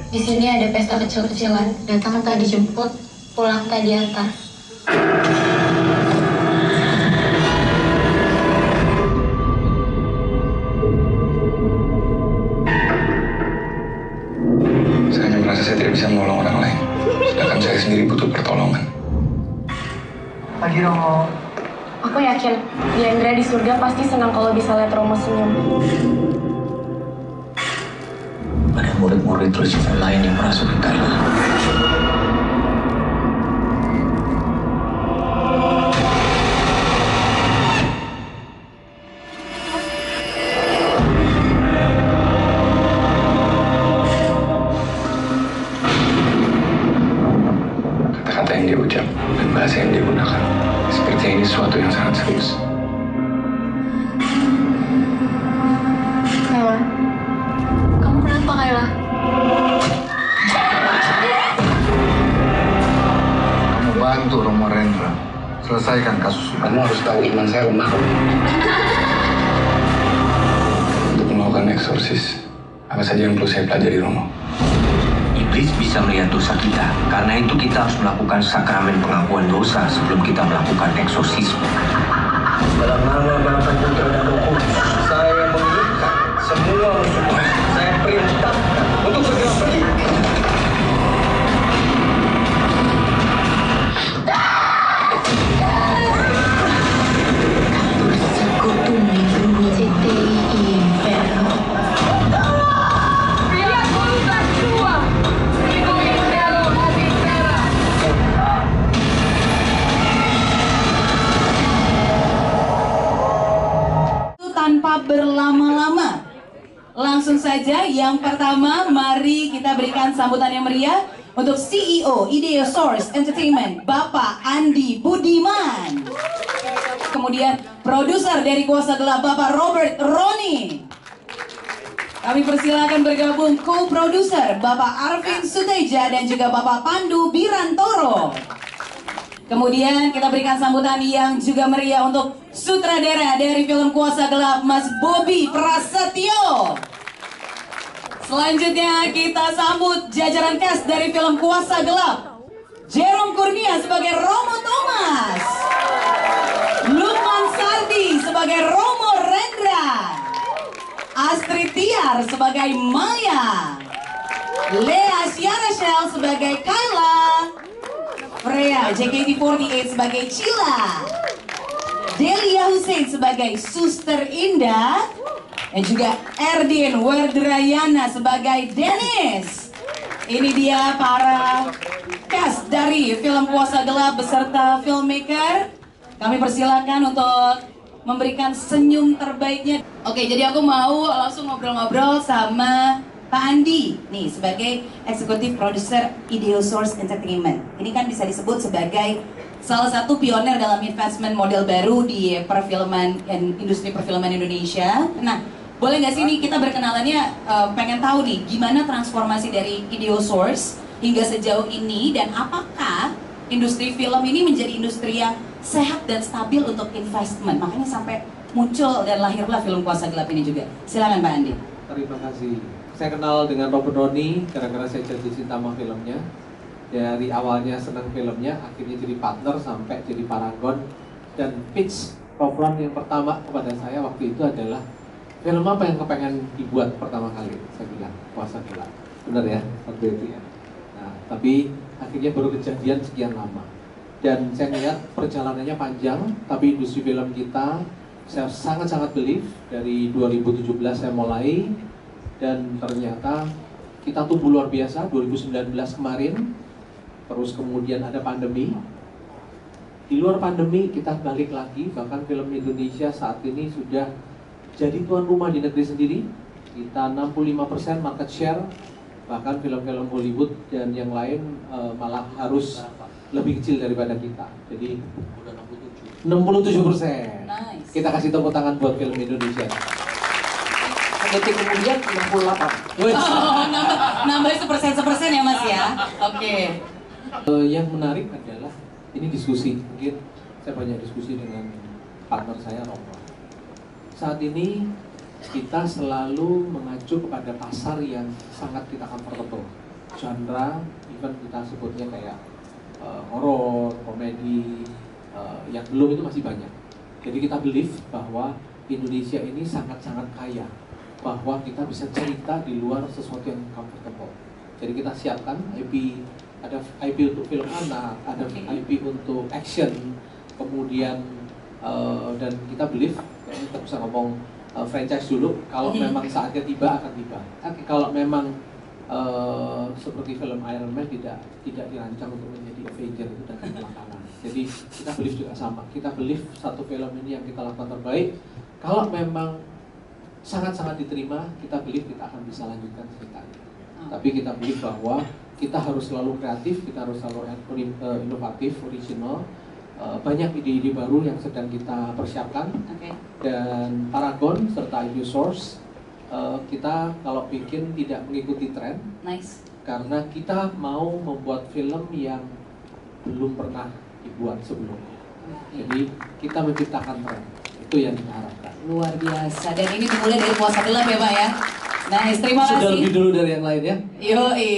Di sini ada pesta kecil-kecilan. Datang tak dijemput, pulang tak diantar. Saya hanya merasa saya tidak bisa menolong orang lain. Sedangkan saya sendiri butuh pertolongan. Pagi Romo. Aku yakin Diandra di surga pasti senang kalau bisa lihat Romo senyum. Ada murid-murid Lucifer lain yang merasuki Kayla. Kata-kata yang dia ucap dan bahasa yang dia gunakan, sepertinya ini sesuatu yang sangat serius. Kayla, kamu kenapa Kayla? Kamu bantu Romo Rendra selesaikan kasus ini. Kamu harus tahu iman saya lemah. Untuk melakukan eksorsis, apa saja yang perlu saya pelajari, Romo? Iblis bisa melihat dosa kita. Karena itu kita harus melakukan sakramen pengakuan dosa sebelum kita melakukan eksorsisme. Dalam nama Bapa, Putra, dan Roh Kudus, saya mengirimkan semua musuh. Saya perintahkan untuk segera pergi. Sekutu negro CTI Inferno. Tanpa berlama-lama, langsung saja yang pertama, mari kita berikan sambutan yang meriah untuk CEO Ideosource Entertainment, Bapak Andi Budiman. Kemudian produser dari Kuasa Gelap, Bapak Robert Roni. Kami persilakan bergabung co-produser Bapak Arvin Suteja dan juga Bapak Pandu Birantoro. Kemudian kita berikan sambutan yang juga meriah untuk sutradara dari film Kuasa Gelap, Mas Bobby Prasetyo. Selanjutnya kita sambut jajaran cast dari film Kuasa Gelap. Jerome Kurnia sebagai Romo Thomas, Lukman Sardi sebagai Romo Rendra, Astrid Tiar sebagai Maya, Lea Syarashel sebagai Kayla, Freya JKT48 sebagai Cila, Delia Hussein sebagai Suster Indah, dan juga Erdin Werdrayana sebagai Dennis. Ini dia para cast dari film Kuasa Gelap beserta filmmaker. Kami persilakan untuk memberikan senyum terbaiknya. Oke, jadi aku mau langsung ngobrol-ngobrol sama Pak Andi nih sebagai eksekutif produser Ideosource Entertainment. Ini kan bisa disebut sebagai salah satu pionir dalam investment model baru di perfilman dan industri perfilman Indonesia. Nah, boleh nggak sih nih kita berkenalannya, pengen tahu nih gimana transformasi dari Ideosource hingga sejauh ini dan apakah industri film ini menjadi industri yang sehat dan stabil untuk investment. Makanya sampai muncul dan lahirlah film Kuasa Gelap ini juga. Silakan Pak Andi. Terima kasih. Saya kenal dengan Robert Roni gara-gara saya jatuh cinta sama filmnya. Dari awalnya senang filmnya, akhirnya jadi partner sampai jadi paragon. Dan pitch Robert yang pertama kepada saya waktu itu adalah film apa yang kepengen dibuat pertama kali? Saya bilang Kuasa Gelap. Benar ya, waktu itu ya. Nah, tapi akhirnya baru kejadian sekian lama. Dan saya lihat perjalanannya panjang, tapi industri film kita saya sangat-sangat believe. Dari 2017 saya mulai, dan ternyata kita tumbuh luar biasa 2019 kemarin. Terus kemudian ada pandemi. Di luar pandemi kita balik lagi, bahkan film Indonesia saat ini sudah jadi tuan rumah di negeri sendiri. Kita 65% market share, bahkan film-film Hollywood dan yang lain malah harus lebih kecil daripada kita. Jadi 67%. Nice. Kita kasih tepuk tangan buat film Indonesia. Detik kemudian 68. Oh, nambah sepersen ya Mas ya. Oke. Yang menarik adalah ini diskusi. Mungkin saya banyak diskusi dengan partner saya Romo. Saat ini kita selalu mengacu kepada pasar yang sangat kita comfortable. genre, even kita sebutnya kayak horor, komedi, yang belum itu masih banyak. Jadi kita believe bahwa Indonesia ini sangat-sangat kaya, bahwa kita bisa cerita di luar sesuatu yang comfortable. Jadi kita siapkan IP, ada IP untuk film anak, ada IP untuk action, kemudian dan kita believe, kita bisa ngomong franchise dulu, kalau memang saatnya tiba akan tiba. Kalau memang seperti film Iron Man tidak dirancang untuk menjadi Avenger itu dan belakangan. Jadi kita believe juga sama. Kita believe satu film ini yang kita lakukan terbaik. Kalau memang sangat-sangat diterima, kita believe kita akan bisa lanjutkan ceritanya. Tapi kita believe bahwa kita harus selalu kreatif, kita harus selalu inovatif, original. Banyak ide-ide baru yang sedang kita persiapkan. Dan Paragon serta InduSource, kita kalau bikin tidak mengikuti tren. Karena kita mau membuat film yang belum pernah dibuat sebelumnya. Jadi kita menciptakan tren, itu yang kita harapkan. Luar biasa, dan ini dimulai dari puasa gelap ya Pak ya. Nice, terima kasih. Sudah lebih dulu dari yang lain ya. Yoi,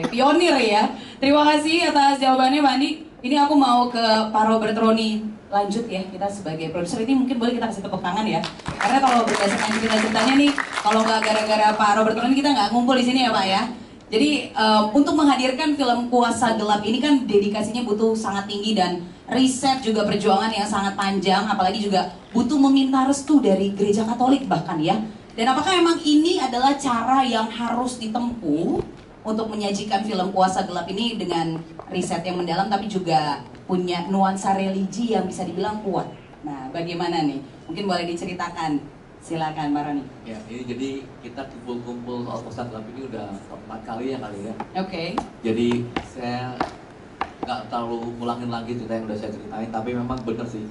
pionir ya. Terima kasih atas jawabannya Pak Andi. Ini aku mau ke Pak Robert Roni. Lanjut ya, kita sebagai produser ini mungkin boleh kita kasih tepuk tangan ya. Karena kalau berdasarkan cerita-ceritanya nih, kalau nggak gara-gara Pak Robert Roni kita nggak ngumpul di sini ya Pak ya. Jadi untuk menghadirkan film Kuasa Gelap ini kan dedikasinya butuh sangat tinggi dan riset juga perjuangan yang sangat panjang, apalagi juga butuh meminta restu dari gereja Katolik bahkan ya. Dan apakah memang ini adalah cara yang harus ditempuh untuk menyajikan film Kuasa Gelap ini dengan riset yang mendalam tapi juga punya nuansa religi yang bisa dibilang kuat. Nah, bagaimana nih? Mungkin boleh diceritakan. Silakan Pak Roni. Ya, ini jadi kita kumpul-kumpul soal Kuasa Gelap ini udah keempat kali ya kali ya. Oke. Jadi saya nggak terlalu ngulangin lagi cerita yang udah saya ceritain, tapi memang bener sih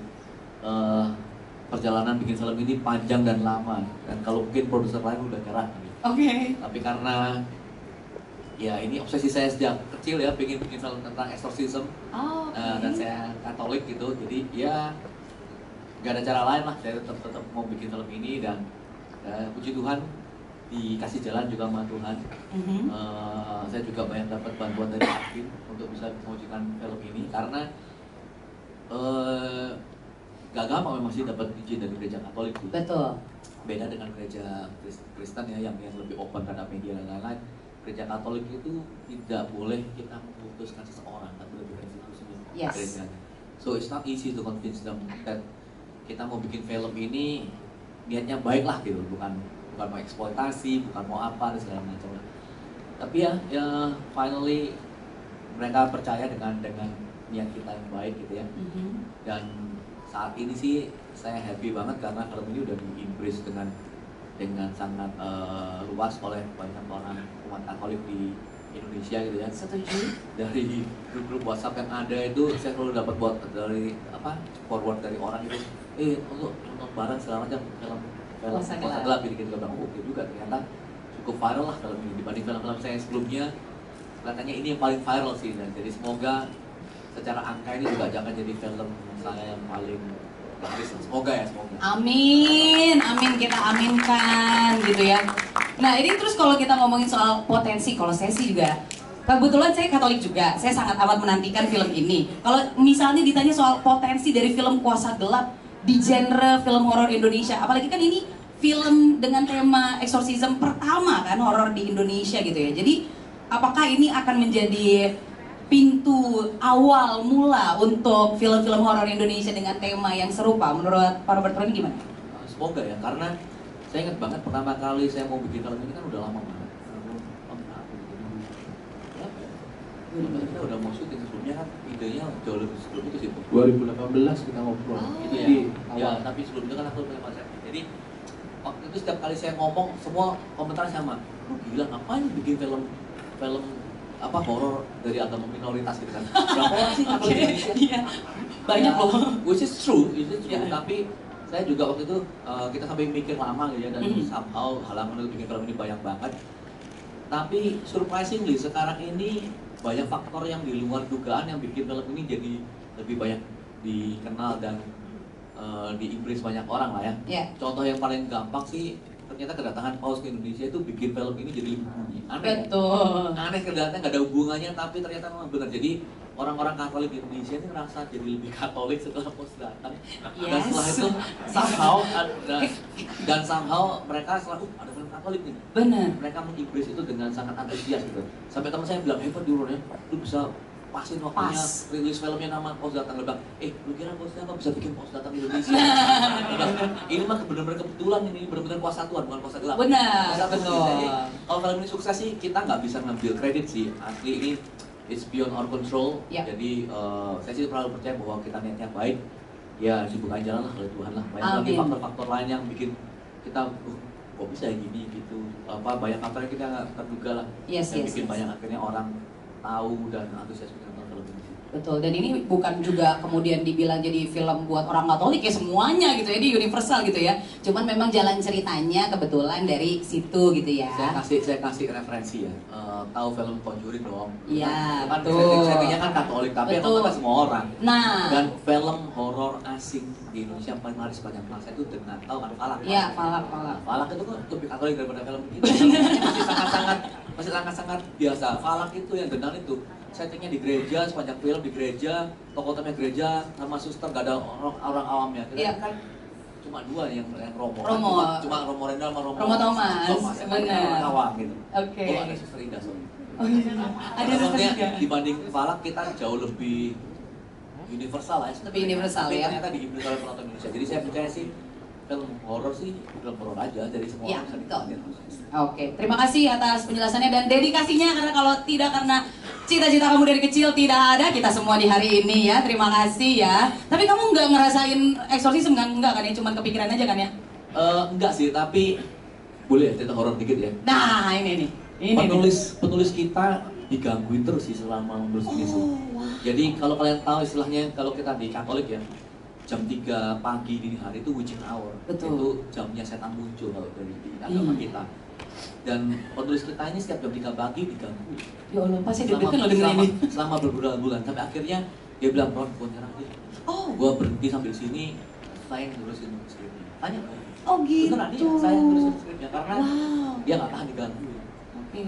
perjalanan bikin film ini panjang dan lama. Dan kalau mungkin produser lain udah nyerah. Oke. Tapi karena ya ini obsesi saya sejak kecil ya, pengen bikin film tentang exorcism. Dan saya Katolik gitu, jadi ya gak ada cara lain lah, saya tetap mau bikin film ini. Dan puji Tuhan dikasih jalan juga sama Tuhan. Saya juga banyak dapat bantuan dari Hakim untuk bisa mewujudkan film ini, karena gak gampang memang sih dapat izin dari gereja Katolik sih. Betul. Beda dengan gereja Kristen ya, yang lebih open terhadap media dan lain-lain. Gereja Katolik itu tidak boleh kita memutuskan seseorang, tapi lebih dari institusinya gerejanya. So it's not easy to convince them that kita mau bikin film ini niatnya baik lah gitu, bukan mau eksploitasi, bukan mau apa dan segala macam lah. Tapi ya finally mereka percaya dengan niat kita yang baik gitu ya. Dan saat ini sih saya happy banget karena film ini udah di-embrace dengan sangat luas oleh banyak orang umat Katolik di Indonesia gitu ya. Setuju. Dari grup-grup WhatsApp yang ada itu saya selalu dapat dari forward dari orang itu, untuk nonton bareng segala macam film Kuasa Gelap bikin film oke juga, ternyata cukup viral lah film ini dibanding film-film saya sebelumnya. Kelihatannya ini yang paling viral sih, dan jadi semoga secara angka ini juga jangan jadi film saya yang paling bagus. Semoga ya, semoga. Amin, kita aminkan gitu ya. Nah ini terus kalau kita ngomongin soal potensi, kalau saya sih juga kebetulan saya Katolik juga, saya sangat amat menantikan film ini. Kalau misalnya ditanya soal potensi dari film Kuasa Gelap di genre film horor Indonesia, apalagi kan ini film dengan tema exorcism pertama kan horor di Indonesia gitu ya. Jadi apakah ini akan menjadi pintu awal mula untuk film-film horor Indonesia dengan tema yang serupa? Menurut Pak Robert Roni gimana? Semoga ya, karena saya ingat banget pertama kali saya mau bikin film ini kan udah lama banget. Kita udah mau syuting sebelumnya kan, idenya jauh lebih sebelum itu sih. 2018 kita ngobrol. Itu ya, tapi sebelum itu kan aku punya konsep. Jadi waktu itu setiap kali saya ngomong semua komentar sama, lu gila ngapain bikin film horor dari agama minoritas gitu kan. Berapa orang sih Katolik Indonesia? Iya. Banyak loh. Which is true. Tapi saya juga waktu itu kita sampai mikir lama gitu ya, dan somehow halaman itu bikin film ini banyak banget. Tapi surprisingly sekarang ini banyak faktor yang di luar dugaan yang bikin film ini jadi lebih banyak dikenal dan di-embrace banyak orang lah ya. Contoh yang paling gampang sih ternyata kedatangan Paus ke Indonesia itu bikin film ini jadi lebih bunyi. Aneh. Betul. Aneh kedatangnya nggak ada hubungannya, tapi ternyata memang benar. Jadi orang-orang Katolik di Indonesia ini ngerasa jadi lebih Katolik setelah Paus datang. Dan setelah itu somehow dan somehow mereka selalu ada film Katolik nih. Benar. Mereka mengimbas itu dengan sangat antusias gitu. Sampai teman saya bilang, hebat Duro ya, lu bisa pasin waktunya rilis filmnya nama Paus datang. Lu bilang, lu kira Paus apa bisa bikin Paus datang Indonesia? Ini mah benar-benar kebetulan, ini benar-benar kuasa Tuhan, bukan kuasa gelap. Benar, kuasa betul. Jadi, kalau film ini sukses sih, kita nggak bisa ngambil kredit sih. Asli ini it's beyond our control. Jadi saya sih terlalu percaya bahwa kita niatnya baik. Ya dibuka jalan lah oleh Tuhan lah. Banyak lagi faktor-faktor lain yang bikin kita kok bisa gini gitu. Banyak faktor yang kita nggak terduga lah. Yang bikin banyak akhirnya orang tahu dan antusias dengan film ini. Betul, dan ini bukan juga kemudian dibilang jadi film buat orang Katolik ya, semuanya gitu ya, di universal gitu ya. Cuman memang jalan ceritanya kebetulan dari situ gitu ya. Saya kasih referensi ya. Tahu film Conjuring dong. Iya, kan betul. settingnya kan Katolik, tapi yang nonton semua orang. Nah, dan film horor asing di Indonesia yang paling laris sepanjang masa itu dengan tahu kan Falak. Iya, Falak. Falak itu kan lebih Katolik daripada film itu. masih sangat biasa. Falak itu yang Denang itu settingnya di gereja, sepanjang film di gereja, tokoh utamanya gereja sama suster, gak ada orang awamnya. Kita kan cuma dua yang Romo. Cuma Romo Rendra sama Romo Thomas. Benar. Awam gitu. Oke. Oh, ada suster Indah soalnya. Oh iya. Ada suster Indah. Dibanding Falak kita jauh lebih universal lah. Lebih universal ya. Ternyata diimplementasi oleh penonton Indonesia. Jadi saya percaya sih film horor aja dari semua orang bisa ditonton. Oke, terima kasih atas penjelasannya dan dedikasinya, karena kalau tidak karena cita-cita kamu dari kecil tidak ada kita semua di hari ini ya. Terima kasih ya. Tapi kamu nggak ngerasain eksorsisme kan? Enggak kan ya? Cuman kepikiran aja kan ya? Enggak sih, tapi boleh cerita horor dikit ya. Nah, ini penulis kita digangguin terus sih selama menulis ini sih. Jadi kalau kalian tahu istilahnya, kalau kita di Katolik ya, jam 3 pagi dini hari itu witching hour. Betul. Itu jamnya setan muncul kalau dari agama kita. Dan penulis kita ini setiap jam 3 pagi diganggu. Ya Allah, pasti deg-degan lo dengerin ini. Selama berbulan-bulan, tapi akhirnya dia bilang, Ron, gue nyerah deh. Gue berhenti sambil sini, saya yang nulisin skripnya. Tanya kan? Oh gitu. Beneran dia, saya yang nulisin skripnya, karena dia nggak tahan diganggu. Oke.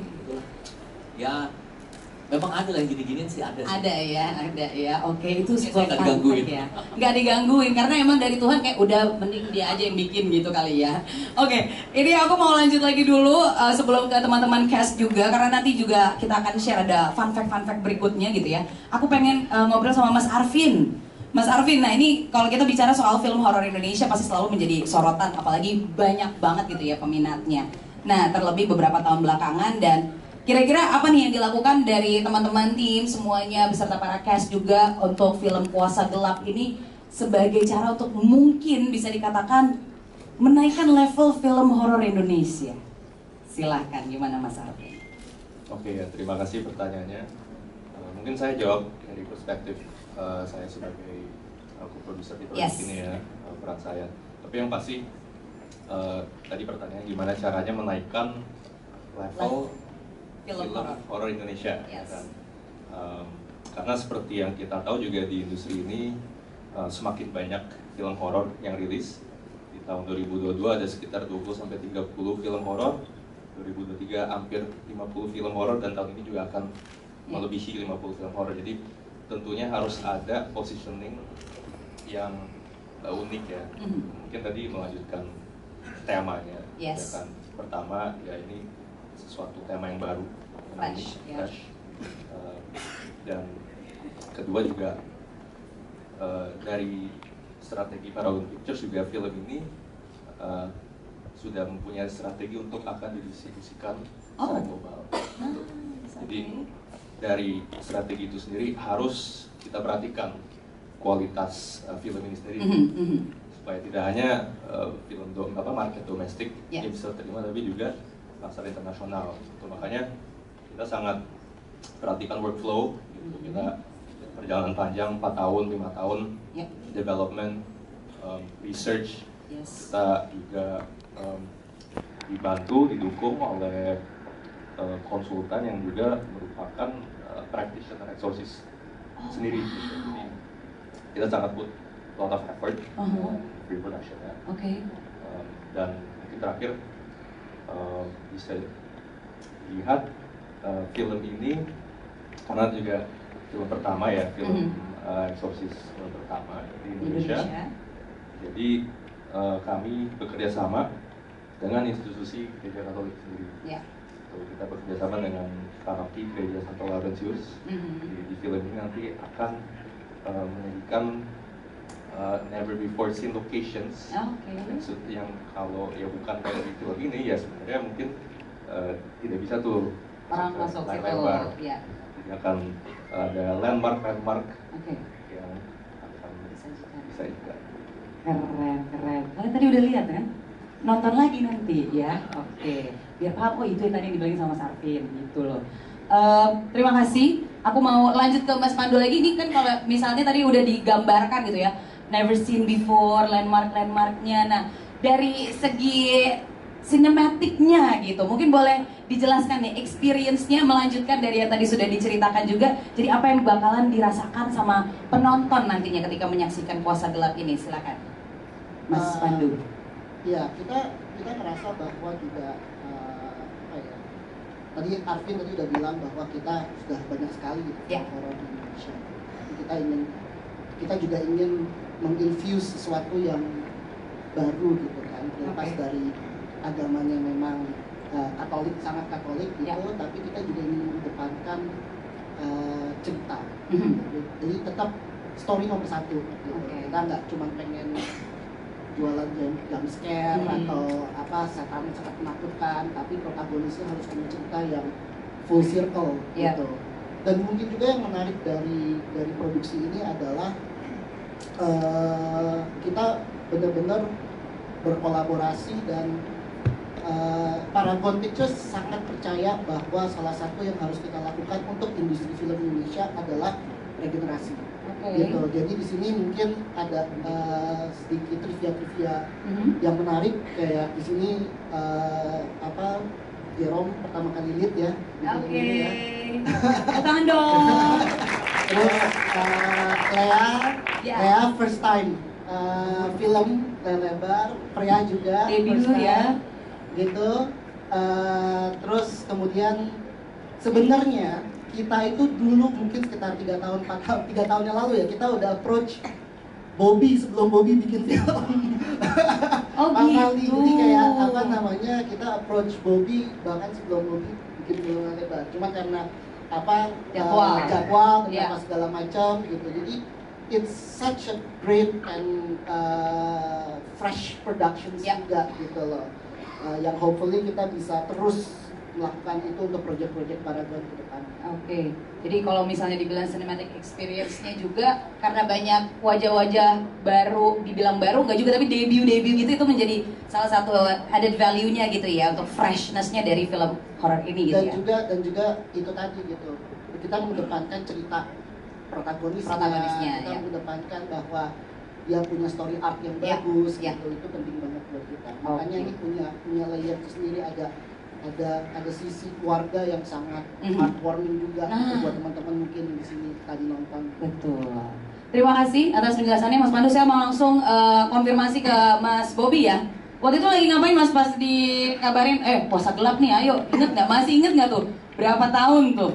Ya, memang ada lah yang gini-giniin sih, ada sih. Ada ya. Oke, itu sebuah nggak digangguin ya. Nggak digangguin karena emang dari Tuhan kayak udah mending dia aja yang bikin gitu kali ya. Oke, ini aku mau lanjut lagi dulu sebelum ke teman-teman cast juga, karena nanti juga kita akan share ada fun fact berikutnya gitu ya. Aku pengen ngobrol sama Mas Arvin. Mas Arvin, nah ini kalau kita bicara soal film horor Indonesia pasti selalu menjadi sorotan, apalagi banyak banget gitu ya peminatnya. Nah, terlebih beberapa tahun belakangan, dan kira-kira apa nih yang dilakukan dari teman-teman tim semuanya beserta para cast juga untuk film Kuasa Gelap ini sebagai cara untuk mungkin bisa dikatakan menaikkan level film horor Indonesia? Silahkan, gimana Mas Arvin? Oke ya, terima kasih pertanyaannya. Mungkin saya jawab dari perspektif saya sebagai produser di proyek ini ya, peran saya. Tapi yang pasti tadi pertanyaan gimana caranya menaikkan level film horor Indonesia, kan? Karena seperti yang kita tahu juga di industri ini semakin banyak film horor yang rilis. Di tahun 2022 ada sekitar 20-30 film horor, 2023 hampir 50 film horor, dan tahun ini juga akan melebihi 50 film horor. Jadi tentunya harus ada positioning yang unik ya. Mungkin tadi melanjutkan temanya, ya kan? Pertama ya ini sesuatu tema yang baru, fresh. Dan kedua juga dari strategi Paragon Pictures juga film ini sudah mempunyai strategi untuk akan didistribusikan secara global. Jadi dari strategi itu sendiri harus kita perhatikan kualitas film ini sendiri, supaya tidak hanya film market domestik yang bisa terima, tapi juga pasar internasional. Makanya kita sangat perhatikan workflow gitu. Kita perjalanan panjang 4 tahun, 5 tahun development, research. Kita juga dibantu, didukung oleh konsultan yang juga merupakan practitioner exorcist sendiri. Jadi kita sangat put lot of effort pre-production ya. Dan mungkin terakhir bisa lihat film ini karena juga film pertama ya, film eksorsis pertama di Indonesia. Jadi kami bekerja sama dengan institusi Gereja Katolik sendiri. Kita bekerja sama dengan paroki Gereja Santo Laurentius. Di film ini nanti akan menjadikan never before seen locations. Yang kalau ya bukan kayak di film ini ya sebenarnya mungkin tidak bisa tuh orang masuk situ. Jadi akan ada landmark yang akan bisa juga. Keren. Kalian tadi udah lihat kan? Nonton lagi nanti ya. Oke. Biar paham, itu yang tadi dibilangin sama Sarvin gitu loh. Terima kasih. Aku mau lanjut ke Mas Pandu lagi. Ini kan kalau misalnya tadi udah digambarkan gitu ya, never seen before, landmarknya. Nah, dari segi sinematiknya gitu, mungkin boleh dijelaskan nih experience-nya, melanjutkan dari yang tadi sudah diceritakan juga. Jadi apa yang bakalan dirasakan sama penonton nantinya ketika menyaksikan Kuasa Gelap ini? Silakan, Mas Pandu. Ya, kita merasa bahwa juga tadi Arvin tadi udah bilang bahwa kita sudah banyak sekali horor di Indonesia. Kita juga ingin menginfuse sesuatu yang baru gitu kan, lepas dari agamanya memang Katolik, sangat Katolik gitu, tapi kita juga ingin mengedepankan cerita. Jadi tetap story nomor satu. Gitu. Kita nggak cuma pengen jualan jump scare atau apa setan sangat menakutkan, tapi protagonisnya harus punya cerita yang full circle gitu. Dan mungkin juga yang menarik dari produksi ini adalah kita benar-benar berkolaborasi dan Paragon Pictures sangat percaya bahwa salah satu yang harus kita lakukan untuk industri film Indonesia adalah regenerasi. Gitu. Jadi di sini mungkin ada sedikit trivia yang menarik, kayak di sini Jerome pertama kali lead ya. Tangan dong. Terus Lea first time film lebar, Pria juga debut ya. Gitu. Terus kemudian sebenarnya kita itu dulu mungkin sekitar 3 tahun yang lalu ya, kita udah approach Bobby sebelum Bobby bikin film. Gitu. Jadi kayak kita approach Bobby bahkan sebelum Bobby bikin film lebar. Cuma karena jadwal dan segala macam gitu. Jadi it's such a great and fresh production juga gitu loh. Yang hopefully kita bisa terus melakukan itu untuk project-project Paragon ke depan. Jadi kalau misalnya dibilang cinematic experience-nya juga karena banyak wajah-wajah baru, dibilang baru nggak juga, tapi debut gitu, itu menjadi salah satu added value-nya gitu ya, untuk freshness-nya dari film horror ini gitu dan juga itu tadi gitu, kita mengedepankan cerita protagonisnya, kita mengedepankan bahwa dia punya story arc yang bagus gitu, itu penting banget buat kita. Makanya ini punya layer sendiri, ada sisi keluarga yang sangat heartwarming juga buat teman-teman mungkin di sini tadi nonton. Betul. Terima kasih atas penjelasannya Mas Pandu. Saya mau langsung konfirmasi ke Mas Bobby ya. Waktu itu lagi ngapain Mas pas dikabarin Puasa Gelap nih, ayo, inget nggak? Masih inget nggak tuh? Berapa tahun tuh?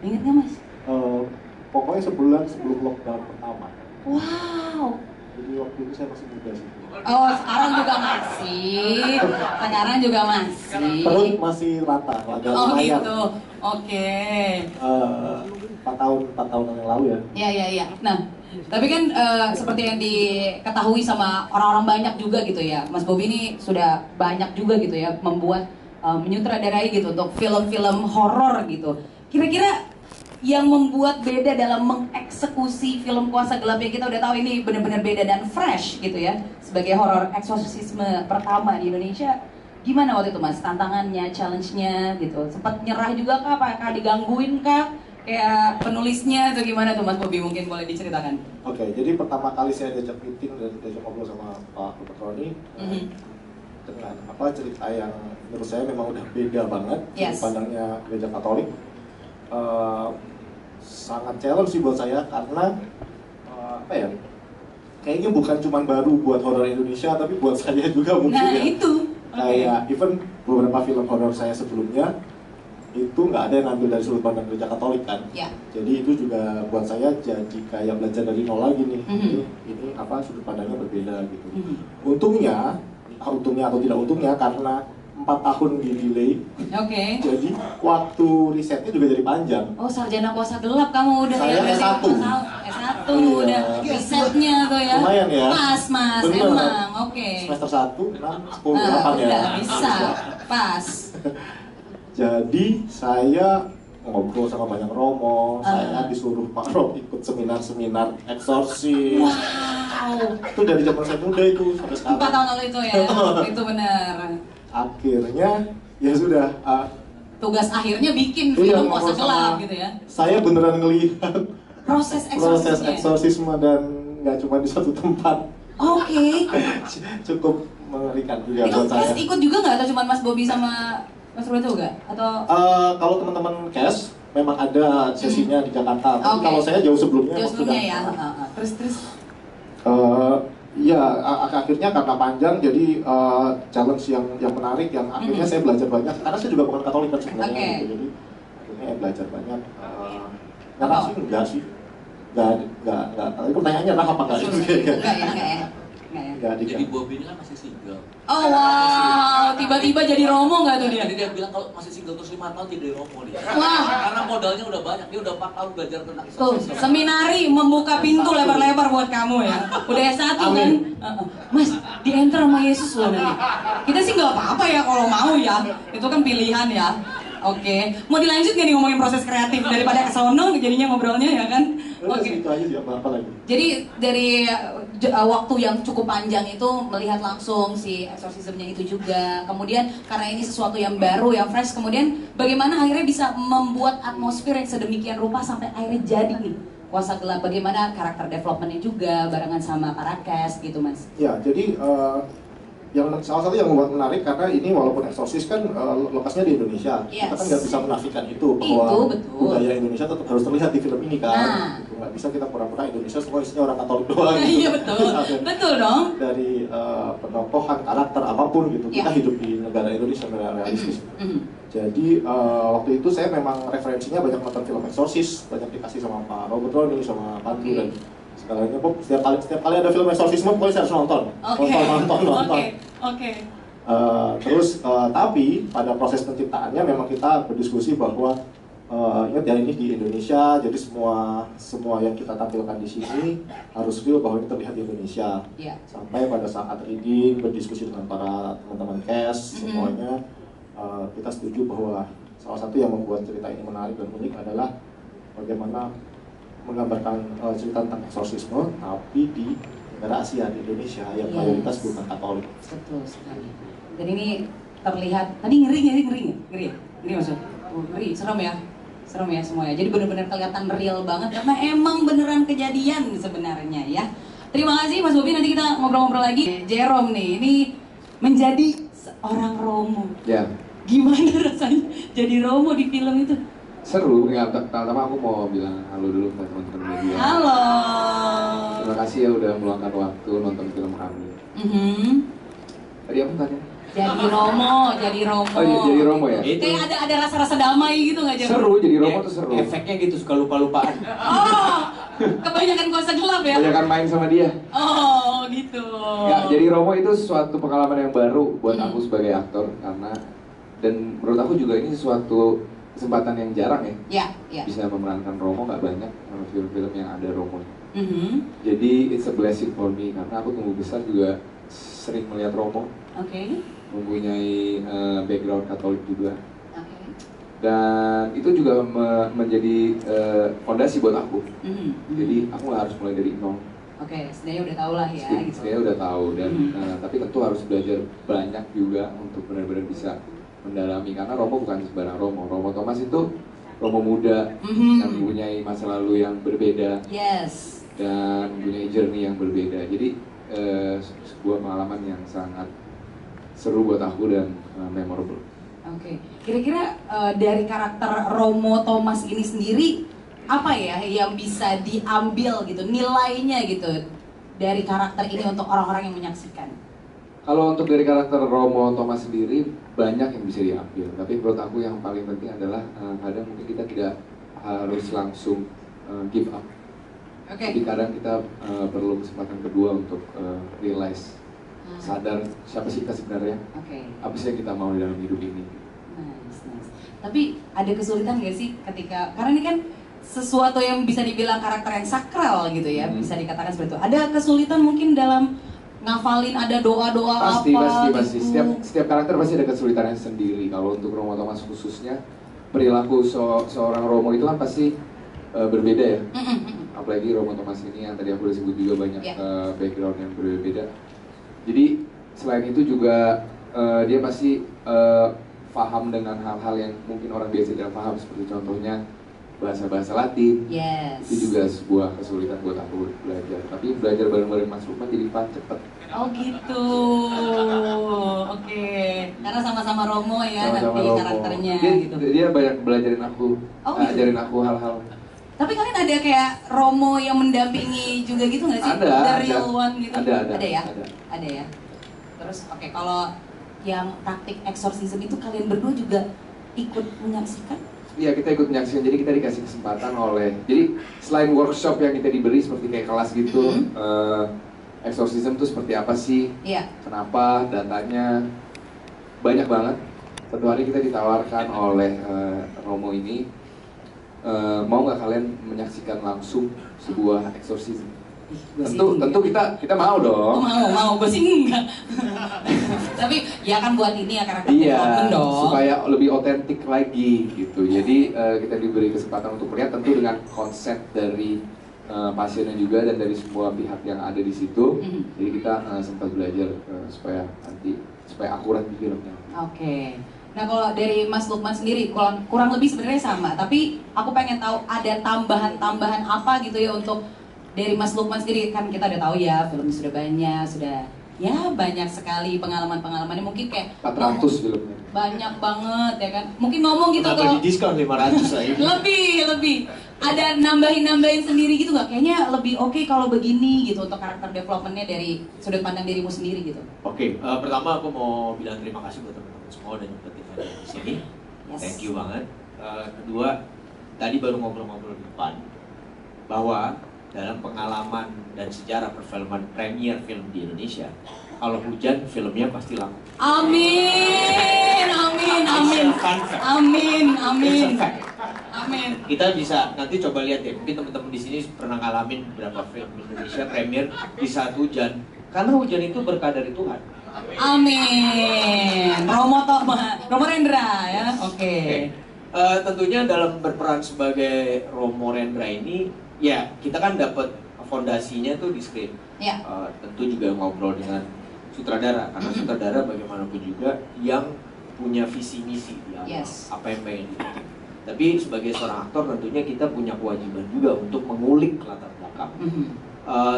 Inget nggak Mas? Pokoknya sebulan sebelum lockdown pertama. Wow. Jadi waktu itu saya masih muda sih. Oh, sekarang juga masih. Perut masih rata, agak lumayan. Gitu. Oke. 4 tahun yang lalu ya. Iya. Nah, tapi kan seperti yang diketahui sama orang-orang banyak juga gitu ya, Mas Bobby ini sudah banyak juga gitu ya membuat menyutradarai gitu untuk film-film horor gitu. Kira-kira yang membuat beda dalam mengeksekusi film Kuasa Gelap yang kita udah tahu ini benar-benar beda dan fresh gitu ya, sebagai horor eksorsisme pertama di Indonesia, gimana waktu itu Mas? Tantangannya, challenge-nya gitu, sempat nyerah juga kah? Apakah digangguin kah? Kayak penulisnya atau gimana tuh Mas Bobby, mungkin boleh diceritakan? Oke, jadi pertama kali saya diajak meeting dan diajak ngobrol sama Pak Roni dengan cerita yang menurut saya memang udah beda banget dari pandangnya Gereja Katolik. Sangat challenge sih buat saya karena kayaknya bukan cuma baru buat horor Indonesia, tapi buat saya juga mungkin Kayak even beberapa film horor saya sebelumnya itu nggak ada yang ngambil dari sudut pandang gereja Katolik kan. Jadi itu juga buat saya jadi kayak belajar dari nol lagi nih. Ini apa sudut pandangnya berbeda gitu. Untungnya atau tidak untungnya karena 4 tahun di delay. Jadi waktu risetnya juga jadi panjang. Oh, sarjana kuasa gelap kamu udah saya ya? S1. S1 udah risetnya tuh ya. Lumayan ya. Pas Mas, bener. Emang. Semester 1, 6, 10, 8 ya. Bisa, pas. Jadi saya ngobrol sama banyak romo, saya disuruh Pak Rob ikut seminar-seminar eksorsis. Wow. Itu dari zaman saya muda itu sampai sekarang. 4 tahun lalu itu ya, itu benar. Akhirnya ya sudah. Tugas akhirnya bikin film kuasa gelap gitu ya. Saya beneran ngelihat proses eksorsisme dan nggak cuma di satu tempat. Cukup mengerikan juga buat saya. Itu ikut juga nggak atau cuma Mas Bobby sama Mas Roberto juga? Atau kalau teman-teman cast memang ada sesinya di Jakarta. Tapi kalau saya jauh sebelumnya. Ya. Terus. Ya akhirnya karena panjang jadi challenge yang menarik yang akhirnya saya belajar banyak karena saya juga bukan Katolik kan sebenarnya gitu. Jadi akhirnya saya belajar banyak. Karena sih enggak sih. Enggak. Pertanyaannya adalah apa enggak? Enggak. Jadi Bobby ini kan masih single. Oh wow, tiba-tiba jadi romo nggak tuh dia? Jadi dia bilang kalau masih single terus 5 tahun jadi romo dia. Wah. Karena modalnya udah banyak, dia udah 4 tahun belajar tentang tuh, seminari membuka pintu lebar-lebar buat kamu ya. Udah S1 kan? Mas, di enter sama Yesus loh nanti. Kita sih nggak apa-apa ya kalau mau ya. Itu kan pilihan ya. Oke, mau dilanjut nggak nih ngomongin proses kreatif daripada kesono jadinya ngobrolnya ya kan? Oke. Itu aja sih apa lagi. Jadi dari waktu yang cukup panjang itu melihat langsung si eksorsismnya itu juga. Kemudian karena ini sesuatu yang baru, yang fresh. Kemudian bagaimana akhirnya bisa membuat atmosfer yang sedemikian rupa sampai akhirnya jadi nih kuasa gelap. Bagaimana karakter developmentnya juga barengan sama para cast gitu Mas? Ya, jadi yang salah satu yang membuat menarik karena ini walaupun eksorsis kan lokasinya di Indonesia, kita kan nggak bisa menafikan itu bahwa budaya Indonesia tetap harus terlihat di film ini kan. Nggak bisa kita pura-pura Indonesia semua isinya orang Katolik doang. Iya betul dong. Dari penokohan karakter apapun gitu, kita hidup di negara Indonesia, negara realistis. Jadi waktu itu saya memang referensinya banyak nonton film eksorsis, banyak dikasih sama Pak Robert Roni, sama Pantu dan segalanya. Setiap kali ada film eksorsisme pokoknya saya harus nonton. Nonton. Terus tapi pada proses penciptaannya memang kita berdiskusi bahwa ingat ya ini di Indonesia, jadi semua yang kita tampilkan di sini harus feel bahwa ini terlihat di Indonesia. Sampai pada saat reading berdiskusi dengan para teman-teman cast semuanya kita setuju bahwa salah satu yang membuat cerita ini menarik dan unik adalah bagaimana menggambarkan cerita tentang eksorsisme tapi di negara Asia, di Indonesia yang mayoritas bukan Katolik. Betul sekali. Dan ini terlihat tadi ngeri maksud. Ngeri, serem ya semuanya. Jadi benar-benar kelihatan real banget karena emang beneran kejadian sebenarnya ya. Terima kasih Mas Bobby, nanti kita ngobrol-ngobrol lagi. Jerome nih, ini menjadi seorang romo. Ya. Gimana rasanya jadi romo di film itu? Seru, ya pertama aku mau bilang halo dulu ke teman-teman media. Halo. Terima kasih ya udah meluangkan waktu nonton film kami. Tadi apa tanya? Jadi romo. Oh iya, jadi romo ya? Kayak ada rasa-rasa damai gitu nggak? Seru, jadi romo tuh seru. Efeknya gitu, suka lupa-lupaan. Oh, kebanyakan kuasa gelap ya? Kebanyakan main sama dia. Oh, gitu. Ya, jadi romo itu suatu pengalaman yang baru buat aku sebagai aktor dan menurut aku juga ini sesuatu kesempatan yang jarang ya. Bisa memerankan romo, nggak banyak film-film yang ada romo. Jadi it's a blessing for me karena aku tumbuh besar juga sering melihat romo. Mempunyai background Katolik juga. Dan itu juga menjadi fondasi buat aku. Jadi aku nggak harus mulai dari nol. Setidaknya udah tahu lah ya. Setidaknya udah tahu dan tapi tentu harus belajar banyak juga untuk benar-benar bisa mendalami karena romo bukan sembarang romo. Romo Thomas itu romo muda yang mempunyai masa lalu yang berbeda dan mempunyai journey yang berbeda. Jadi sebuah pengalaman yang sangat seru buat aku dan memorable. Kira-kira dari karakter Romo Thomas ini sendiri apa ya yang bisa diambil gitu nilainya gitu dari karakter ini untuk orang-orang yang menyaksikan? Kalau untuk dari karakter Romo Thomas sendiri banyak yang bisa diambil, tapi menurut aku yang paling penting adalah kadang mungkin kita tidak harus langsung give up. Jadi kadang kita perlu kesempatan kedua untuk realize, sadar siapa sih kita sebenarnya, apa sih yang kita mau di dalam hidup ini. Nice. Tapi ada kesulitan nggak sih ketika, karena ini kan sesuatu yang bisa dibilang karakter yang sakral gitu ya, bisa dikatakan seperti itu. Ada kesulitan mungkin dalam ngafalin, ada doa-doa apa? Pasti. Setiap karakter pasti ada kesulitannya sendiri. Kalau untuk Romo Thomas khususnya, perilaku seorang Romo itu kan pasti berbeda ya. Apalagi Romo Thomas ini yang tadi aku udah sebut juga banyak background yang berbeda. Jadi selain itu juga dia pasti paham dengan hal-hal yang mungkin orang biasa tidak paham, seperti contohnya bahasa-bahasa Latin. Itu juga sebuah kesulitan buat aku belajar. Tapi belajar bareng-bareng Mas Lukman jadi cepet. Oh gitu, oke. Karena sama-sama Romo ya, sama-sama nanti Romo. karakternya gitu. Dia banyak belajarin aku, ajarin aku hal-hal. Tapi kalian ada kayak Romo yang mendampingi juga gitu nggak sih? Ada. The real one gitu? Ada ya? Ada ya? Terus kalau yang praktik eksorsisme itu kalian berdua juga ikut menyaksikan? Iya, kita ikut menyaksikan, jadi kita dikasih kesempatan jadi selain workshop yang kita diberi seperti kayak kelas gitu, exorcism itu seperti apa sih, kenapa, datanya, banyak banget. Satu hari kita ditawarkan oleh Romo ini, mau nggak kalian menyaksikan langsung sebuah exorcism? Tentu kita mau dong. Mau, gue sih enggak. Tapi ya kan buat ini ya karakter development dong. Supaya lebih otentik lagi gitu. Jadi kita diberi kesempatan untuk melihat, tentu dengan konsep dari pasiennya juga dan dari semua pihak yang ada di situ. Jadi kita sempat belajar supaya akurat di filmnya. Oke. Nah kalau dari Mas Lukman sendiri kurang lebih sebenarnya sama. Tapi aku pengen tahu ada tambahan apa gitu ya untuk dari Mas Lukman sendiri. Kan kita udah tahu ya filmnya sudah banyak, banyak sekali pengalaman-pengalamannya, mungkin kayak 400 filmnya. Banyak banget ya kan. Mungkin ngomong gitu kalau di diskon 500 aja. lebih. Ada nambahin sendiri gitu nggak? Kayaknya lebih oke kalau begini gitu untuk karakter developmentnya dari sudut pandang dirimu sendiri gitu. Oke, pertama aku mau bilang terima kasih buat teman-teman semua udah nyempetin hadir di sini. Thank you banget. Kedua, tadi baru ngobrol-ngobrol di depan bahwa dalam pengalaman dan sejarah perfilman premier film di Indonesia, kalau hujan filmnya pasti laku. Amin. Kita bisa nanti coba lihat ya, mungkin teman-teman di sini pernah ngalamin beberapa film Indonesia premier di saat hujan, karena hujan itu berkah dari Tuhan. Amin. Romo Rendra ya. Oke. Tentunya dalam berperan sebagai Romo Rendra ini, ya kita kan dapat fondasinya tuh di skrip. Tentu juga ngobrol dengan sutradara, karena sutradara bagaimanapun juga yang punya visi misi di awal, apa yang pengen dibikin. Tapi sebagai seorang aktor tentunya kita punya kewajiban juga untuk mengulik latar belakang.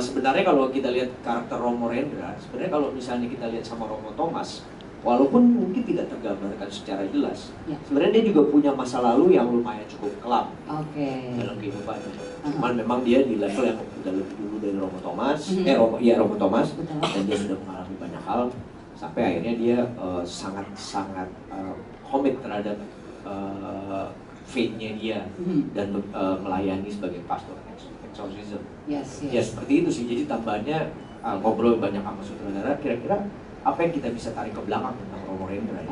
Sebenarnya kalau kita lihat karakter Romo Rendra, sebenarnya kalau misalnya kita lihat sama Romo Thomas, walaupun mungkin tidak tergambarkan secara jelas, sebenarnya dia juga punya masa lalu yang lumayan cukup kelam dalam kehidupannya. Cuman memang dia di level yang udah lebih dulu dari Romo Thomas, Romo Thomas, dan dia sudah mengalami banyak hal sampai akhirnya dia sangat komit terhadap faith-nya dia dan melayani sebagai pastor exorcism. Ya seperti itu sih. Jadi tambahannya ngobrol banyak sama sutradara, kira-kira apa yang kita bisa tarik ke belakang tentang Romo Rendra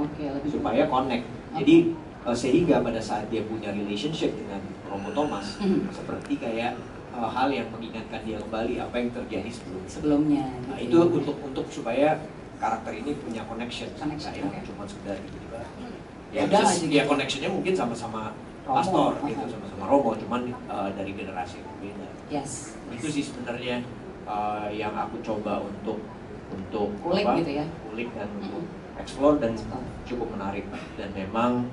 supaya connect. Jadi sehingga pada saat dia punya relationship dengan Romo Thomas, seperti kayak hal yang mengingatkan dia kembali apa yang terjadi sebelumnya. Nah, itu untuk supaya karakter ini punya connection. Cuma sekedar tiba-tiba ya connectionnya mungkin sama-sama pastor gitu, sama-sama Romo, cuman dari generasi yang berbeda. Itu sih sebenarnya yang aku coba untuk kulik gitu ya, dan untuk explore, dan cukup menarik, dan memang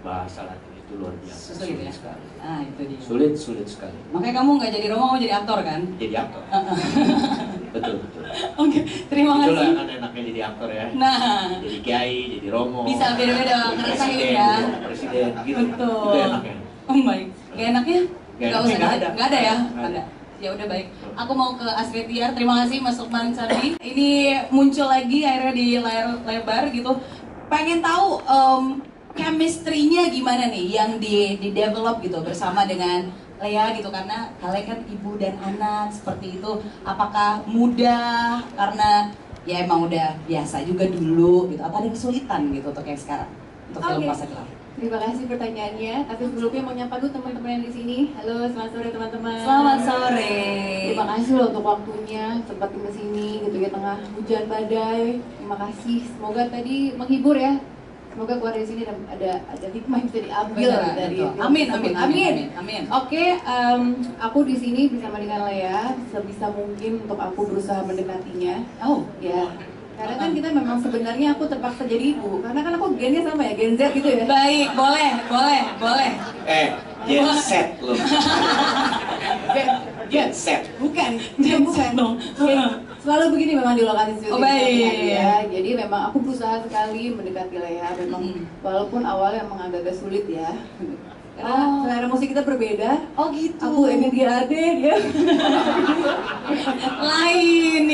bahasa Latin itu luar biasa sulit ya sekali. Itu dia. Sulit sekali. Makanya kamu nggak jadi Romo, mau jadi aktor kan? Jadi aktor. betul. Oke, terima kasih. Itulah kan enaknya jadi aktor ya. Nah, jadi kiai, jadi Romo. Bisa beda-beda ngerasain ya. Presiden gitu. Betul. Itu enaknya. Baik. Gak enaknya? Nggak usah. Nggak ada ya? Ada. Ya udah baik. Aku mau ke Astrid Tiar. Terima kasih Mas Lukman Sardi. Ini muncul lagi akhirnya di layar lebar gitu. Pengen tahu chemistry-nya gimana nih yang di-develop gitu bersama dengan Lea gitu, karena kalian kan ibu dan anak seperti itu. Apakah mudah karena ya emang udah biasa juga dulu gitu? Apa ada kesulitan gitu untuk yang sekarang untuk film Kuasa Gelap? Terima kasih pertanyaannya. Tapi sebelumnya mau nyapa dulu teman-teman yang di sini. Halo, selamat sore teman-teman. Selamat sore. Terima kasih loh untuk waktunya sempatin ke sini gitu ya tengah hujan badai. Terima kasih. Semoga tadi menghibur ya. Semoga keluar dari sini ada hikmah yang bisa diambil dari. Amin. Oke, aku di sini bersama dengan Lea. Sebisa mungkin untuk aku berusaha mendekatinya. Oh, ya. Karena kan kita memang sebenarnya aku terpaksa jadi ibu, karena kan aku gennya sama ya, Gen Z gitu ya. Baik, boleh. Gen Z loh. Gen Z. Bukan dong. Selalu begini memang di lokasi syuting. Oh, baik. Ya, jadi memang aku berusaha sekali mendekati Lea, memang walaupun awalnya memang agak sulit ya. Karena selera musik kita berbeda. Oh gitu. Aku NGAD, dia lain.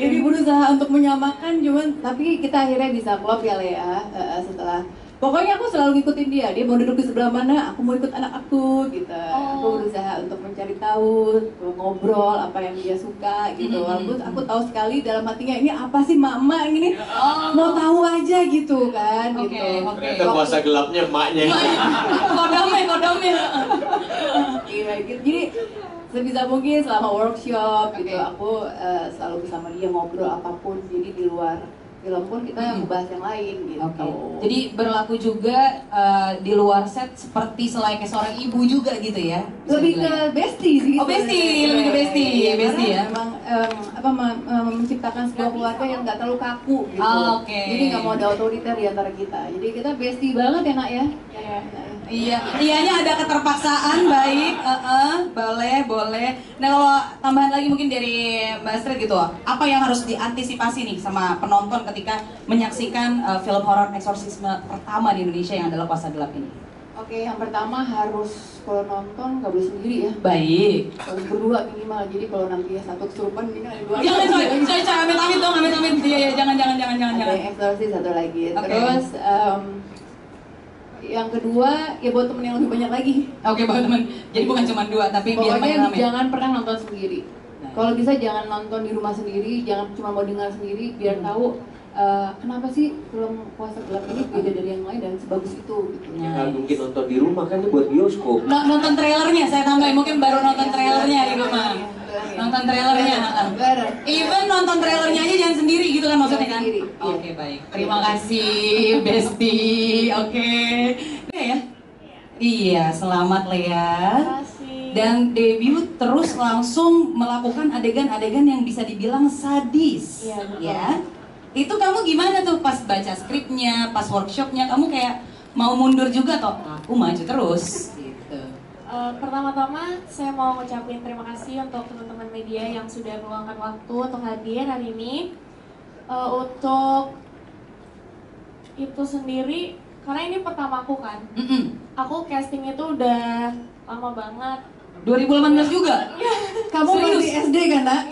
Jadi berusaha untuk menyamakan, tapi kita akhirnya bisa klop ya Lea. Setelah pokoknya aku selalu ngikutin dia mau duduk di sebelah mana, aku mau ikut anak aku gitu. Aku berusaha untuk mencari tahu, ngobrol apa yang dia suka gitu. Walaupun aku tahu sekali dalam hatinya ini apa sih mama ini, mau tahu aja gitu kan. Gitu. Ternyata Kuasa Gelapnya emaknya. Kodamnya. Iya gitu. Jadi sebisa mungkin selama workshop gitu aku selalu bersama dia ngobrol apapun. Jadi di luar film pun kita membahas yang lain gitu. Jadi berlaku juga di luar set seperti selayaknya seorang ibu juga gitu ya? Lebih ke bestie sih. Oh lebih ke bestie ya? Memang menciptakan sebuah keluarga yang nggak terlalu kaku gitu. Jadi nggak mau ada otoriter di antara kita. Jadi kita bestie banget ya nak ya. Iyanya ada keterpaksaan, baik, boleh. Nah kalau tambahan lagi mungkin dari Mbak Astrid gitu, apa yang harus diantisipasi nih sama penonton ketika menyaksikan film horor eksorsisme pertama di Indonesia yang adalah Kuasa Gelap ini? Oke, yang pertama harus kalau nonton nggak boleh sendiri ya. Baik. Harus berdua minimal. Jadi kalau nanti satu kesurupan mendingan ada dua. Jangan, amit-amit dong, amit-amit. Iya, jangan. Ada yang eksorsis satu lagi. Terus yang kedua ya buat temen yang lebih banyak lagi. Oke, buat temen. Jadi bukan cuma 2 tapi biar makin rame. Jangan pernah nonton sendiri. Kalau bisa jangan nonton di rumah sendiri, jangan cuma mau dengar sendiri biar tahu kenapa sih film Kuasa Gelap ini beda dari yang lain dan sebagus itu gitu. Nggak mungkin nonton di rumah kan itu buat bioskop. Nonton trailernya saya tambahin, mungkin baru nonton trailernya di rumah. Nonton trailernya. Even nonton trailernya aja jangan sendiri gitu kan maksudnya kan? Oke, baik. Terima kasih Besti. Oke. Ya. Iya, selamat Lea. Dan debut terus langsung melakukan adegan-adegan yang bisa dibilang sadis. Iya, betul. Ya. Itu kamu gimana tuh pas baca skripnya, pas workshopnya, kamu kayak mau mundur juga toh? Aku maju terus. Gitu. Pertama-tama saya mau ngucapin terima kasih untuk teman-teman media yang sudah meluangkan waktu untuk hadir hari ini. Untuk itu sendiri, karena ini pertama aku kan, aku casting itu udah lama banget. 2018 juga? Kamu masih SD kan nak?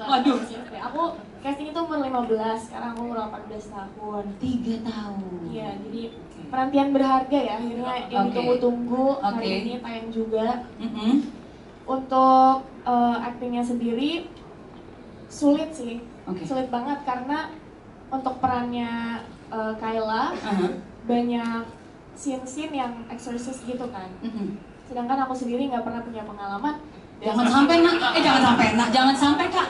Waduh. Aku casting itu umur 15, sekarang aku umur 18 tahun. 3 tahun. Iya, jadi penantian berharga ya, akhirnya yang ditunggu-tunggu hari ini tayang juga. Untuk actingnya sendiri sulit sih, sulit banget karena untuk perannya Kayla banyak scene-scene yang exorcist gitu kan. Sedangkan aku sendiri nggak pernah punya pengalaman. Jangan sampai kak,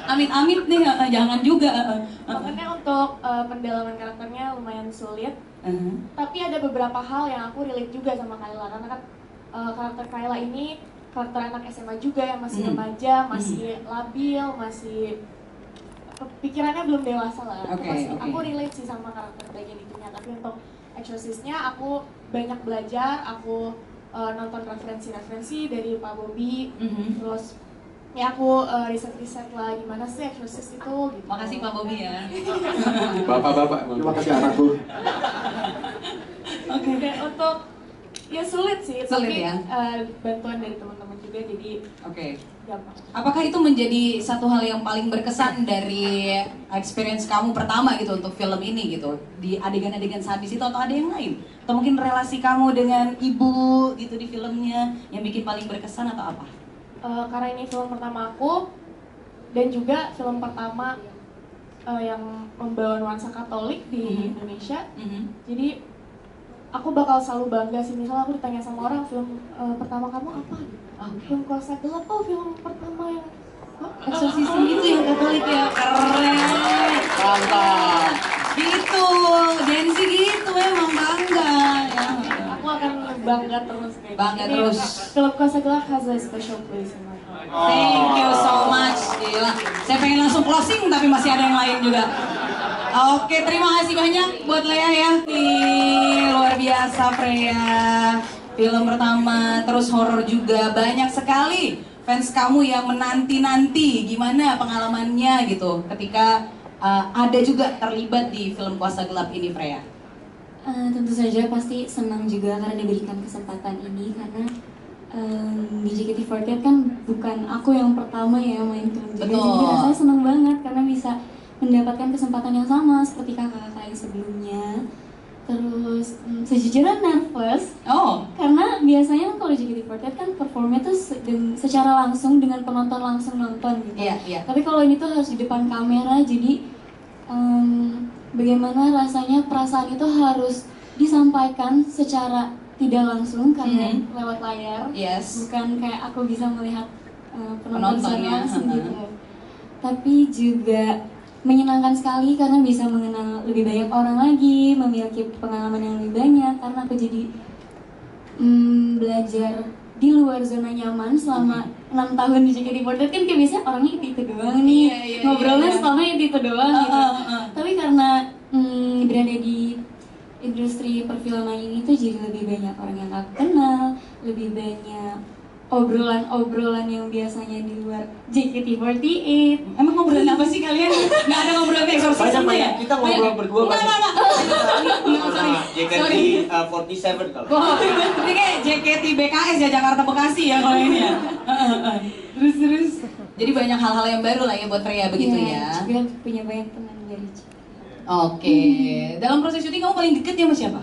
amit-amit nih, jangan juga. Makanya untuk pendalaman karakternya lumayan sulit. Tapi ada beberapa hal yang aku relate juga sama Kayla, karena kan karakter Kayla ini karakter anak SMA juga yang masih remaja, masih labil, masih pikirannya belum dewasa lah. Aku relate sih sama karakter bagian itunya. Tapi untuk exorcisnya aku banyak belajar, aku nonton referensi-referensi dari Pak Bobby, terus ya aku riset-riset lah gimana sih exorcist itu gitu. Makasih Pak Bobby ya. Bapak-bapak, terima kasih anakku. Dan untuk Ya sulit sih, Sulit tapi ya? Bantuan dari teman-teman juga jadi gampang. Apakah itu menjadi satu hal yang paling berkesan dari experience kamu pertama gitu untuk film ini gitu? Di adegan-adegan sadis itu atau ada yang lain? Atau mungkin relasi kamu dengan ibu gitu di filmnya yang bikin paling berkesan atau apa? Karena ini film pertama aku dan juga film pertama yang membawa nuansa Katolik di Indonesia. Jadi aku bakal selalu bangga sih, misalnya aku ditanya sama orang film pertama kamu apa? Film Kuasa Gelap, film pertama yang eksorsisme itu yang Katolik ya, keren, mantap. Gitu, Jensi gitu memang bangga ya. Aku akan bangga terus kayak bangga gini. Terus. Film Kuasa Gelap has a special place in my heart. Thank you so much, gila. Saya pengen langsung closing tapi masih ada yang lain juga. Oke, terima kasih banyak buat Lea ya. Nih, luar biasa Freya. Film pertama, terus horor juga. Banyak sekali fans kamu yang menanti-nanti gimana pengalamannya gitu ketika ada juga terlibat di film Kuasa Gelap ini, Freya. Tentu saja pasti senang juga karena diberikan kesempatan ini, karena di JKT48 kan bukan aku yang pertama ya main film juga. Jadi rasanya senang banget karena bisa mendapatkan kesempatan yang sama seperti kakak-kakak yang sebelumnya. Terus sejujurnya nervous karena biasanya kalau JKT48 kan performnya tuh secara langsung dengan penonton langsung nonton gitu. Tapi kalau ini tuh harus di depan kamera, jadi bagaimana rasanya perasaan itu harus disampaikan secara tidak langsung karena lewat layar, bukan kayak aku bisa melihat penonton secara langsung gitu. Tapi juga menyenangkan sekali karena bisa mengenal lebih banyak orang lagi, memiliki pengalaman yang lebih banyak karena aku jadi belajar di luar zona nyaman selama 6 tahun di JKT48 kan kayak biasanya orangnya itu doang nih, ngobrolnya selama itu doang gitu. Tapi karena berada di industri perfilman ini tuh jadi lebih banyak orang yang aku kenal, lebih banyak obrolan-obrolan yang biasanya di luar JKT48. Emang ngobrolan apa sih kalian? Nggak ada ngobrolan eksorsisme ya? Kita ngobrol berdua banyak. JKT47 kalau. Ini kayak JKT BKS ya, Jakarta Bekasi ya kalau ini ya. Terus. Jadi banyak hal-hal yang baru lah ya buat Freya begitu ya. Juga punya banyak teman dari JKT. Oke. Dalam proses syuting kamu paling deket ya sama siapa?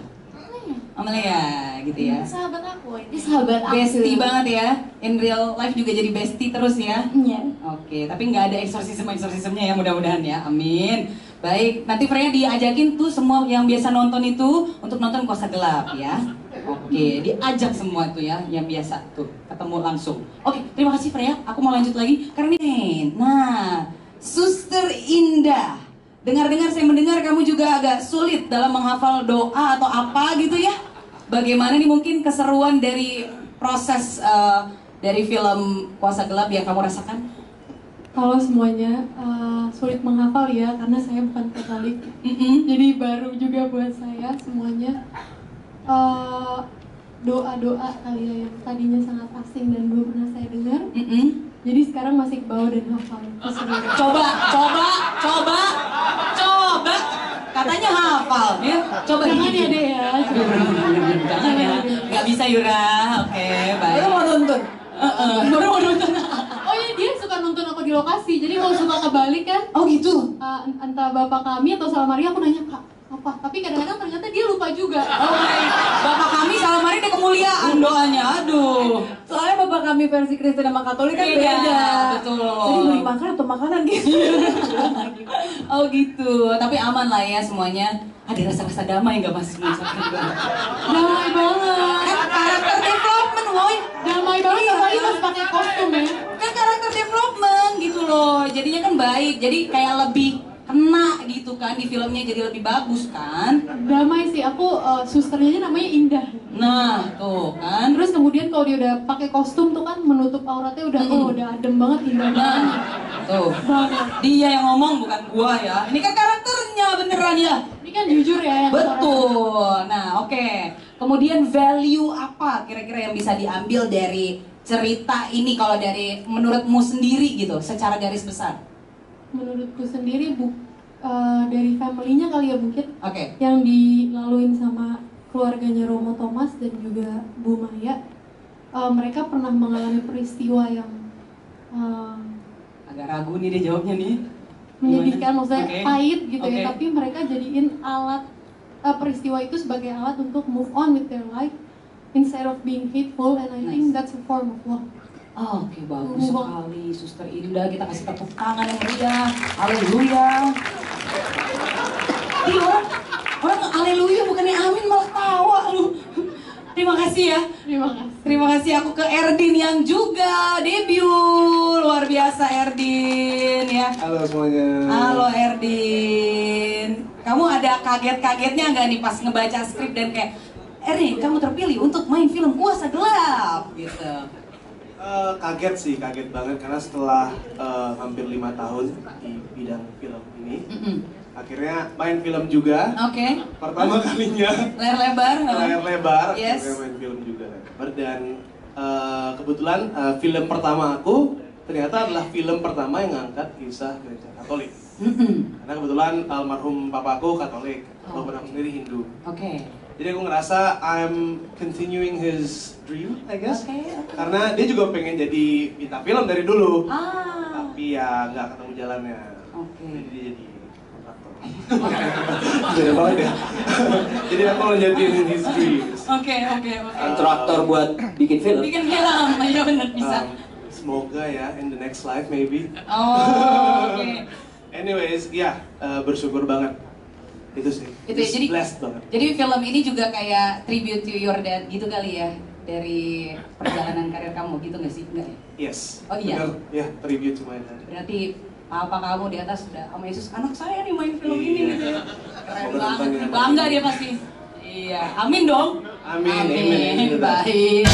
Amalia gitu ya. Sahabat aku, ini sahabat aku. Bestie banget ya. In real life juga jadi bestie terus ya. Iya. Oke, tapi nggak ada eksorsisme-eksorsismenya ya mudah-mudahan ya. Amin. Baik, nanti Freya diajakin tuh semua yang biasa nonton itu untuk nonton Kuasa Gelap ya. Oke, diajak semua tuh ya yang biasa tuh ketemu langsung. Oke, terima kasih Freya. Aku mau lanjut lagi karena ini. Nah, Suster Indah. Dengar-dengar saya mendengar kamu juga agak sulit dalam menghafal doa atau apa gitu ya. Bagaimana nih mungkin keseruan dari proses dari film Kuasa Gelap yang kamu rasakan? Kalau semuanya sulit menghafal ya, karena saya bukan Katolik. Jadi baru juga buat saya semuanya. Doa-doa kali ya yang tadinya sangat asing dan belum pernah saya dengar. Jadi sekarang masih ke bawah dan hafal. Coba. Katanya hafal ya. Coba jangan ya deh ya. Jangan ya. Gak bisa Yura. Oke, baik. Baru mau nonton. Baru mau nonton. Oh iya, dia suka nonton aku di lokasi. Jadi kalau suka kebalik kan. Oh gitu. Entah bapak kami atau Salam Maria, aku nanya Kak apa? Tapi kadang-kadang ternyata dia lupa juga. Oh baik. Bapak kami Salam Maria ada kemuliaan doanya. Aduh. Soalnya bapak kami versi Kristen sama Katolik kan beda. Betul. Jadi beli makan atau makanan gitu. Oh gitu. Tapi aman lah ya semuanya. Ada rasa-rasa damai nggak Mas? Damai banget. Kan karakter development, woy. Damai banget apalagi pas pakai kostum ya. Kan karakter development gitu loh. Jadinya kan baik. Jadi kayak lebih kena gitu kan di filmnya, jadi lebih bagus kan. Damai sih, aku susternya namanya Indah. Nah tuh kan. Terus kemudian kalau dia udah pakai kostum tuh kan menutup auratnya udah udah adem banget, indah banget. Tuh dia yang ngomong bukan gua ya. Ini kan karakternya beneran ya. Ini kan jujur ya yang betul. Nah oke. Kemudian value apa kira-kira yang bisa diambil dari cerita ini kalau dari menurutmu sendiri gitu secara garis besar? Menurutku sendiri dari family-nya kali ya mungkin. Oke. Yang dilaluin sama keluarganya Romo Thomas dan juga Bu Maya, mereka pernah mengalami peristiwa yang agak ragu nih dia jawabnya nih. Menyedihkan, maksudnya pahit gitu Okay. ya, tapi mereka jadiin alat peristiwa itu sebagai alat untuk move on with their life instead of being hateful, and I think that's a form of love. Oke, bagus sekali Suster Indah, kita kasih tepuk tangan yang meriah. Haleluya. Iya, orang haleluya bukannya amin malah tawa lu. Terima kasih ya. Terima kasih aku ke Erdin yang juga debut. Luar biasa Erdin ya. Halo semuanya. Halo Erdin. Kamu ada kaget-kagetnya nggak nih pas ngebaca skrip dan kayak Erdin, kamu terpilih untuk main film Kuasa Gelap gitu. Kaget banget karena setelah hampir 5 tahun di bidang film ini, akhirnya main film juga. Oke. Pertama kalinya. Layar lebar. Yes. Akhirnya main film juga. Dan kebetulan film pertama aku ternyata adalah film pertama yang ngangkat kisah gereja Katolik. Karena kebetulan almarhum papaku Katolik, walaupun aku sendiri Hindu. Oke. Jadi aku ngerasa I'm continuing his dream, I guess. Karena dia juga pengen jadi bintang film dari dulu. Tapi ya nggak ketemu jalannya. Jadi dia jadi kontraktor. Beda banget ya. Jadi aku lanjutin his dreams. Oke. Kontraktor buat bikin film. Bikin film, ya benar bisa. Semoga ya in the next life maybe. Oke. Anyways, ya bersyukur banget. Itu sih. Itu ya, jadi blessed banget. Jadi film ini juga kayak tribute to your dad gitu kali ya, dari perjalanan karir kamu gitu nggak sih? Enggak ya? Yes. Oh iya. Bener. Ya, tribute to my dad. Berarti papa kamu di atas sudah sama Yesus, anak saya nih main film ini gitu ya. Keren banget, bangga dia pasti. Iya, amin dong. Amin. Baik.